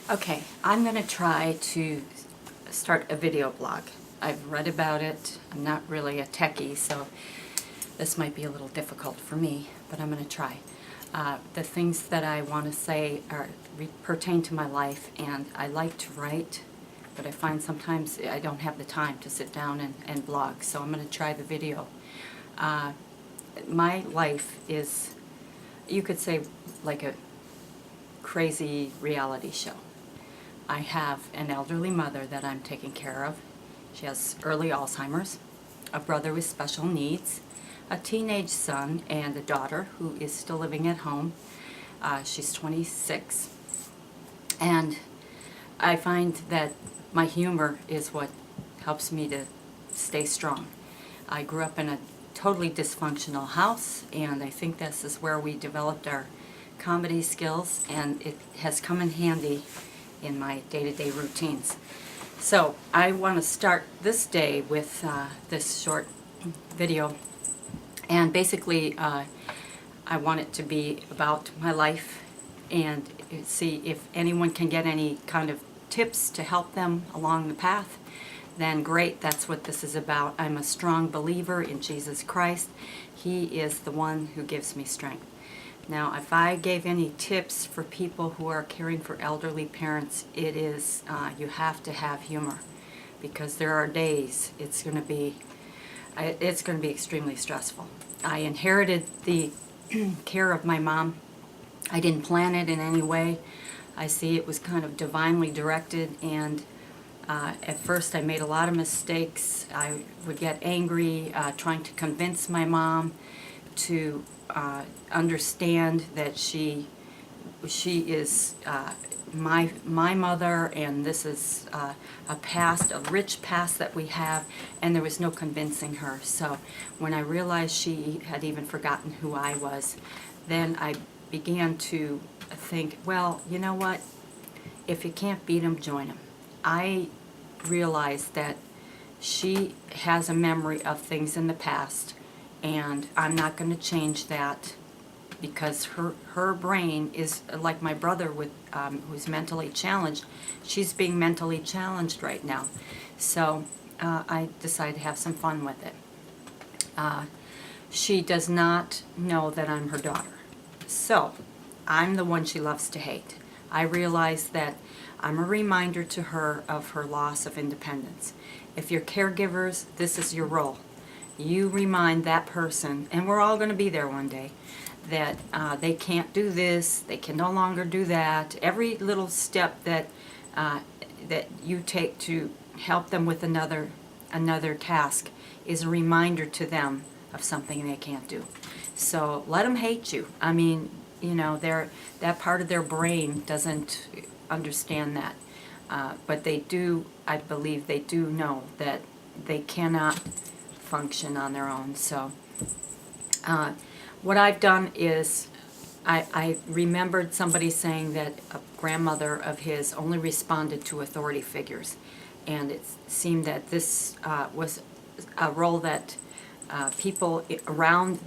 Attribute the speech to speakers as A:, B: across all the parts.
A: Okay, I'm going to try to start a video blog. I've read about it. I'm not really a techie, so this might be a little difficult for me, but I'm going to try. The things that I want to say pertain to my life, and I like to write, but I find sometimes I don't have the time to sit down and blog, so I'm going to try the video. My life is, you could say, like a crazy reality show. I have an elderly mother that I'm taking care of. She has early Alzheimer's, a brother with special needs, a teenage son, and a daughter who is still living at home. She's 26. And I find that my humor is what helps me to stay strong. I grew up in a totally dysfunctional house, and I think this is where we developed our comedy skills, and it has come in handy in my day-to-day routines. So I want to start this day with this short video, and basically I want it to be about my life and see if anyone can get any kind of tips to help them along the path. Then great, that's what this is about. I'm a strong believer in Jesus Christ. He is the one who gives me strength. Now, if I gave any tips for people who are caring for elderly parents, it is you have to have humor, because there are days it's going to be extremely stressful. I inherited the care of my mom. I didn't plan it in any way. I see it was kind of divinely directed, and at first I made a lot of mistakes. I would get angry trying to convince my mom to understand that she is my mother, and this is a rich past that we have, and there was no convincing her. So when I realized she had even forgotten who I was, then I began to think, well, you know what? If you can't beat them, join them. I realized that she has a memory of things in the past, and I'm not going to change that, because her brain is like my brother with who's mentally challenged. She's being mentally challenged right now. So I decided to have some fun with it. She does not know that I'm her daughter. So I'm the one she loves to hate. I realize that I'm a reminder to her of her loss of independence. If you're caregivers, this is your role. You remind that person, and we're all going to be there one day, that they can't do this, they can no longer do that. Every little step that you take to help them with another task is a reminder to them of something they can't do. So let them hate you. I mean, you know, that part of their brain doesn't understand that. But they do, I believe they do know that they cannot function on their own. So what I've done is I remembered somebody saying that a grandmother of his only responded to authority figures, and it seemed that this was a role that people around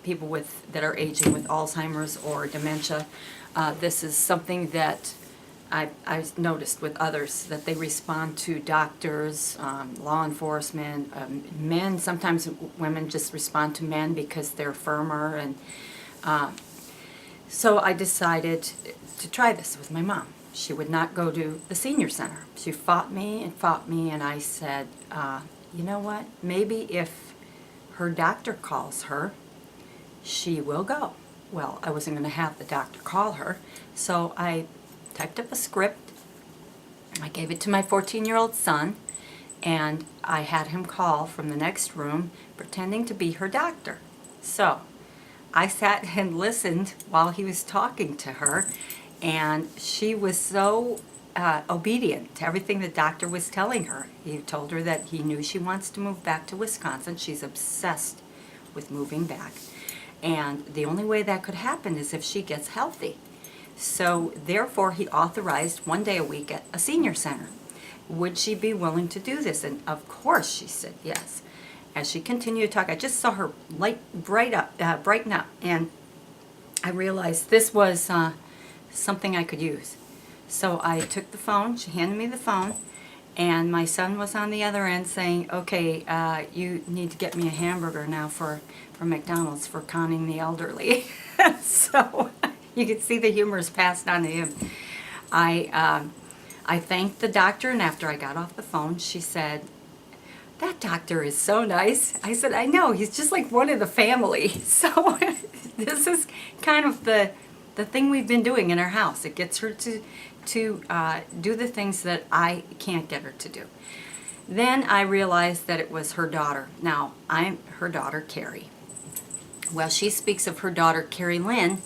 A: people that are aging with Alzheimer's or dementia, this is something that I've noticed with others, that they respond to doctors, law enforcement, men. Sometimes women just respond to men because they're firmer. And so I decided to try this with my mom. She would not go to the senior center. She fought me, and I said, you know what? Maybe if her doctor calls her, she will go. Well, I wasn't going to have the doctor call her, so I typed up a script. I gave it to my 14-year-old son, and I had him call from the next room pretending to be her doctor. So I sat and listened while he was talking to her, and she was so obedient to everything the doctor was telling her. He told her that he knew she wants to move back to Wisconsin. She's obsessed with moving back, and the only way that could happen is if she gets healthy. So therefore he authorized 1 day a week at a senior center. Would she be willing to do this? And of course she said yes. As she continued to talk, I just saw her brighten up, and I realized this was something I could use. So I took the phone, she handed me the phone, and my son was on the other end saying, okay, you need to get me a hamburger now for McDonald's for conning the elderly. So you could see the humor is passed on to him. I thanked the doctor, and after I got off the phone, she said, that doctor is so nice. I said, I know, he's just like one of the family. So this is kind of the thing we've been doing in our house. It gets her to do the things that I can't get her to do. Then I realized that it was her daughter. Now, I'm her daughter, Carrie. Well, she speaks of her daughter, Carrie Lynn,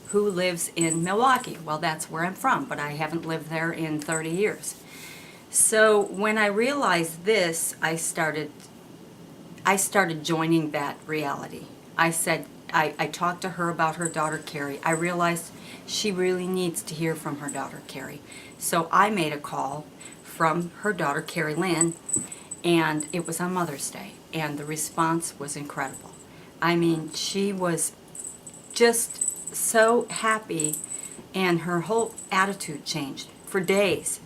A: who lives in Milwaukee. Well, that's where I'm from, but I haven't lived there in 30 years. So when I realized this, I started joining that reality. I said, I talked to her about her daughter, Carrie. I realized she really needs to hear from her daughter, Carrie. So I made a call from her daughter, Carrie Lynn, and it was on Mother's Day, and the response was incredible. I mean, she was just so happy, and her whole attitude changed for days.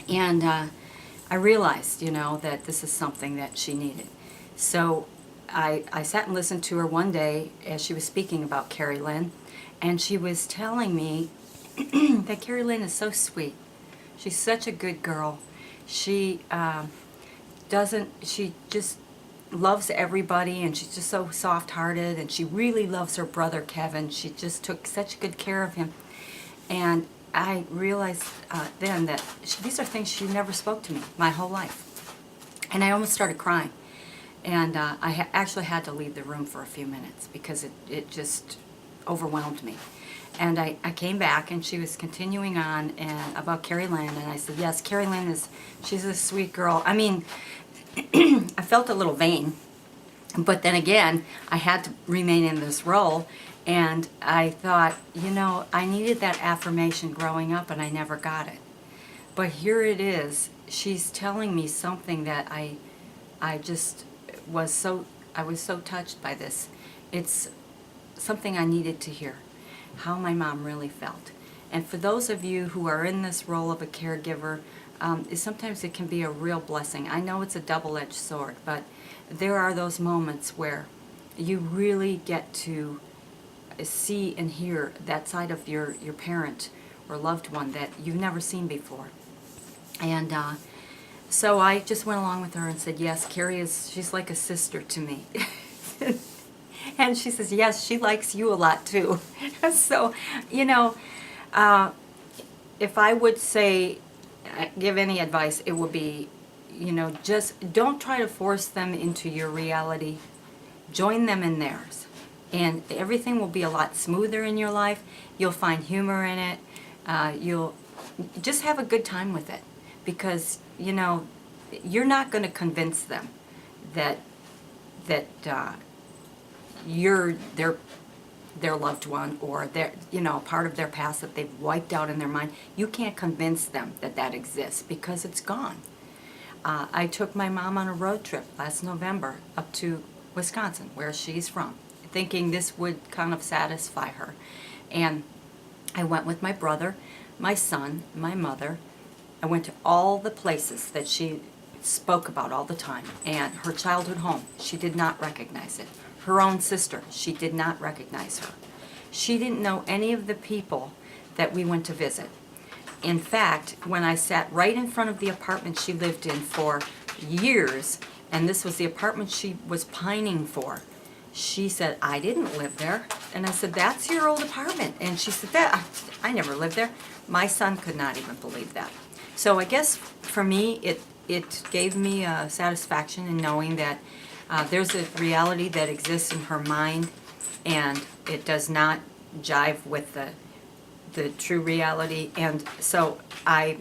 A: And I realized, that this is something that she needed. So I sat and listened to her one day as she was speaking about Carrie Lynn, and she was telling me that Carrie Lynn is so sweet. She's such a good girl. She she just loves everybody, and she's just so soft-hearted, and she really loves her brother Kevin. She just took such good care of him. And I realized then that these are things she never spoke to me my whole life. And I almost started crying. And I actually had to leave the room for a few minutes because it just overwhelmed me. And I came back, and she was continuing on about Carrie Lynn, and I said, yes, Carrie Lynn she's a sweet girl. I mean, I felt a little vain, but then again, I had to remain in this role, and I thought, I needed that affirmation growing up, and I never got it. But here it is. She's telling me something that I was so touched by this. It's something I needed to hear, how my mom really felt. And for those of you who are in this role of a caregiver, sometimes it can be a real blessing. I know it's a double-edged sword, but there are those moments where you really get to see and hear that side of your parent or loved one that you've never seen before. And so I just went along with her and said, yes, Carrie she's like a sister to me. And she says, yes, she likes you a lot too. So, if I would say, give any advice, it would be, just don't try to force them into your reality. Join them in theirs. And everything will be a lot smoother in your life. You'll find humor in it. You'll just have a good time with it. Because, you're not going to convince them that you're their loved one, or their, part of their past that they've wiped out in their mind. You can't convince them that exists because it's gone. I took my mom on a road trip last November up to Wisconsin, where she's from, thinking this would kind of satisfy her. And I went with my brother, my son, my mother. I went to all the places that she spoke about all the time. And her childhood home, she did not recognize it. Her own sister, she did not recognize her. She didn't know any of the people that we went to visit. In fact, when I sat right in front of the apartment she lived in for years, and this was the apartment she was pining for, she said, I didn't live there. And I said, that's your old apartment. And she said, I never lived there. My son could not even believe that. So I guess for me, it gave me a satisfaction in knowing that there's a reality that exists in her mind, and it does not jive with the true reality. And so I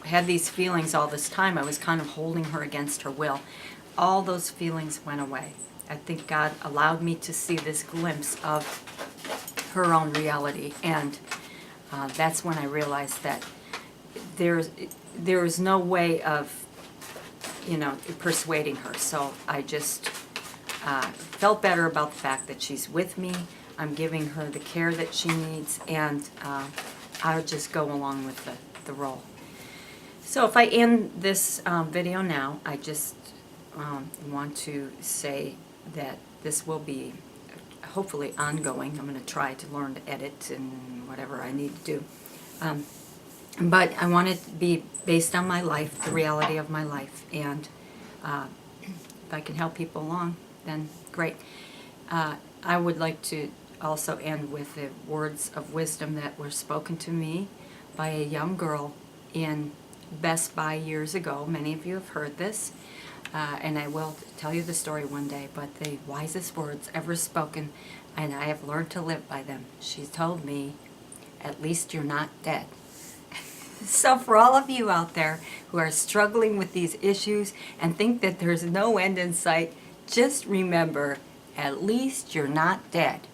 A: had these feelings all this time. I was kind of holding her against her will. All those feelings went away. I think God allowed me to see this glimpse of her own reality, and that's when I realized that there's no way of persuading her. So I just felt better about the fact that she's with me. I'm giving her the care that she needs, and I'll just go along with the role. So if I end this video now, I just want to say that this will be hopefully ongoing. I'm going to try to learn to edit and whatever I need to do. But I want it to be based on my life, the reality of my life. And if I can help people along, then great. I would like to also end with the words of wisdom that were spoken to me by a young girl in Best Buy years ago. Many of you have heard this, and I will tell you the story one day, but the wisest words ever spoken, and I have learned to live by them. She told me, "At least you're not dead." So for all of you out there who are struggling with these issues and think that there's no end in sight, just remember, at least you're not dead.